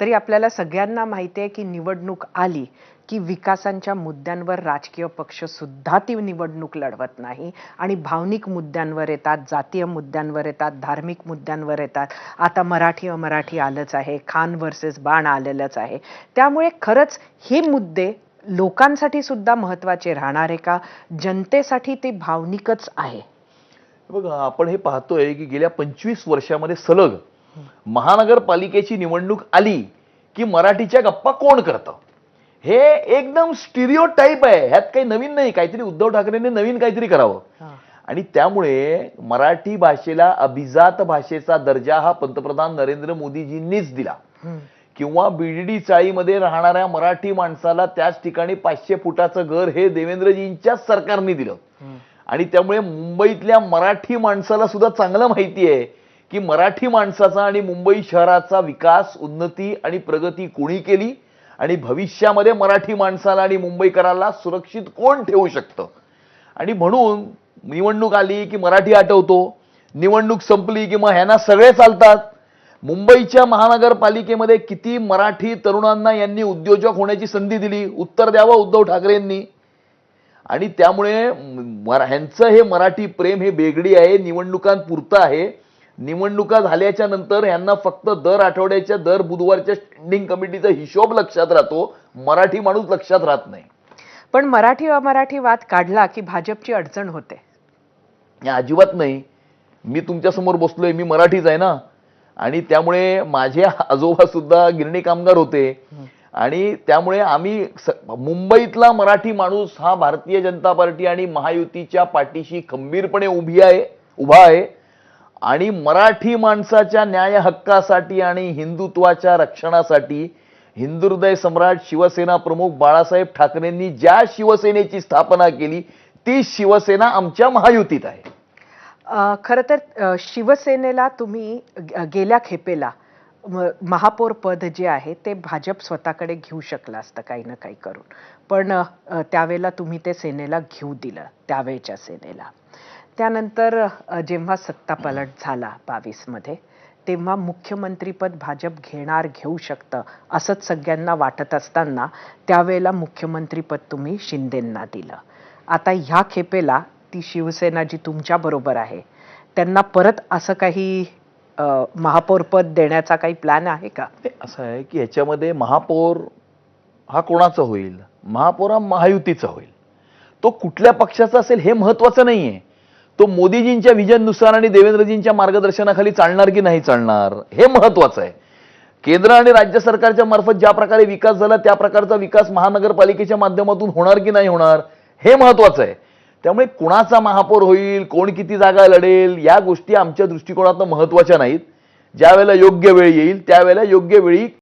तरी आपल्याला सगळ्यांना माहिती आहे की निवडणूक आली की विकासांच्या मुद्द्यांवर राजकीय पक्ष सुद्धा ती निवडणूक लढवत नाही आणि भावनिक मुद्द्यांवर येतात, जातीय मुद्द्यांवर येतात, धार्मिक मुद्द्यांवर येतात. आता मराठी अमराठी आलंच आहे, खान वर्सेस बाण आलेलंच आहे. त्यामुळे खरंच हे मुद्दे लोकांसाठी सुद्धा महत्वाचे राहणार आहे का? जनतेसाठी ते भावनिकच आहे? बघा, आपण हे पाहतोय की गेल्या 25 वर्षामध्ये सलग महानगरपालिकेची निवडणूक आली की मराठीच्या गप्पा कोण करतं, हे एकदम स्टिरिओटाइप आहे. ह्यात काही नवीन नाही. काहीतरी उद्धव ठाकरेंनी नवीन काहीतरी करावं आणि त्यामुळे मराठी भाषेला अभिजात भाषेचा दर्जा हा पंतप्रधान नरेंद्र मोदीजींनीच दिला. किंवा बीडीडी चाळीमध्ये राहणाऱ्या मराठी माणसाला त्याच ठिकाणी 500 फुटाचं घर हे देवेंद्रजींच्याच सरकारने दिलं. आणि त्यामुळे मुंबईतल्या मराठी माणसाला सुद्धा चांगलं माहिती आहे की मराठी माणसाचा आणि मुंबई शहराचा विकास, उन्नती आणि प्रगती कोणी केली आणि भविष्यामध्ये मराठी माणसाला आणि मुंबईकराला सुरक्षित कोण ठेवू शकतं. आणि म्हणून निवडणूक आली की मराठी आठवतो, निवडणूक संपली की मग ह्यांना सगळे चालतात. मुंबईच्या महानगरपालिकेमध्ये किती मराठी तरुणांना यांनी उद्योजक होण्याची संधी दिली, उत्तर द्यावं उद्धव ठाकरेंनी. आणि त्यामुळे ह्यांचं हे मराठी प्रेम हे बेगडी आहे, निवडणुकांपुरतं आहे. निवडणुका झाल्याच्या नंतर यांना फक्त दर आठवड्याच्या दर बुधवारच्या स्टँडिंग कमिटीचा हिशोब लक्षात राहतो, मराठी माणूस लक्षात राहत नाही. पण मराठी अमराठी वाद काढला की भाजपची अडचण होते? अजिबात नाही. मी तुमच्या समोर बसलोय, मी मराठीच आहे ना. आणि त्यामुळे माझे आजोबा सुद्धा गिरणी कामगार होते आणि त्यामुळे आम्ही मुंबईतला मराठी माणूस हा भारतीय जनता पार्टी आणि महायुतीच्या पाठीशी खंबीरपणे उभा आहे. आणि मराठी माणसाच्या न्याय हक्कासाठी आणि हिंदुत्वाच्या रक्षणासाठी हिंदुहृदय सम्राट शिवसेना प्रमुख बाळासाहेब ठाकरेंनी ज्या शिवसेनेची स्थापना केली ती शिवसेना आमच्या महायुतीत आहे. खरं तर शिवसेनेला तुम्ही गेल्या खेपेला महापौर पद जे आहे ते भाजप स्वतःकडे घेऊ शकलं असतं काही ना काही करून, पण त्यावेळेला तुम्ही ते सेनेला घेऊ दिलं, त्यावेळच्या सेनेला. त्यानंतर जेव्हा सत्तापालट झाला 22 मध्ये, तेव्हा मुख्यमंत्रीपद भाजप घेऊ शकतं असंच सगळ्यांना वाटत असताना त्यावेळेला मुख्यमंत्रीपद तुम्ही शिंदेंना दिलं. आता ह्या खेपेला ती शिवसेना जी तुमच्या बरोबर आहे त्यांना परत असं काही महापौर पद देण्याचा काही प्लॅन आहे का? असं आहे की ह्याच्यामध्ये महापौर हा कोणाचा होईल, महापौर हा महायुतीचा होईल. तो कुठल्या पक्षाचा असेल हे महत्वाचं नाहीये. तो मोदीजींच्या विजननुसार आणि देवेंद्रजींच्या मार्गदर्शनाखाली चालणार की नाही चालणार हे महत्वाचं आहे. केंद्र आणि राज्य सरकारच्या मार्फत ज्या प्रकारे विकास झाला त्या प्रकारचा विकास महानगरपालिकेच्या माध्यमातून होणार की नाही होणार हे महत्वाचं आहे. त्यामुळे कुणाचा महापौर होईल, कोण किती जागा लढेल या गोष्टी आमच्या दृष्टिकोनातून महत्वाच्या नाहीत. ज्या वेळेला योग्य वेळ येईल त्यावेळेला योग्य वेळी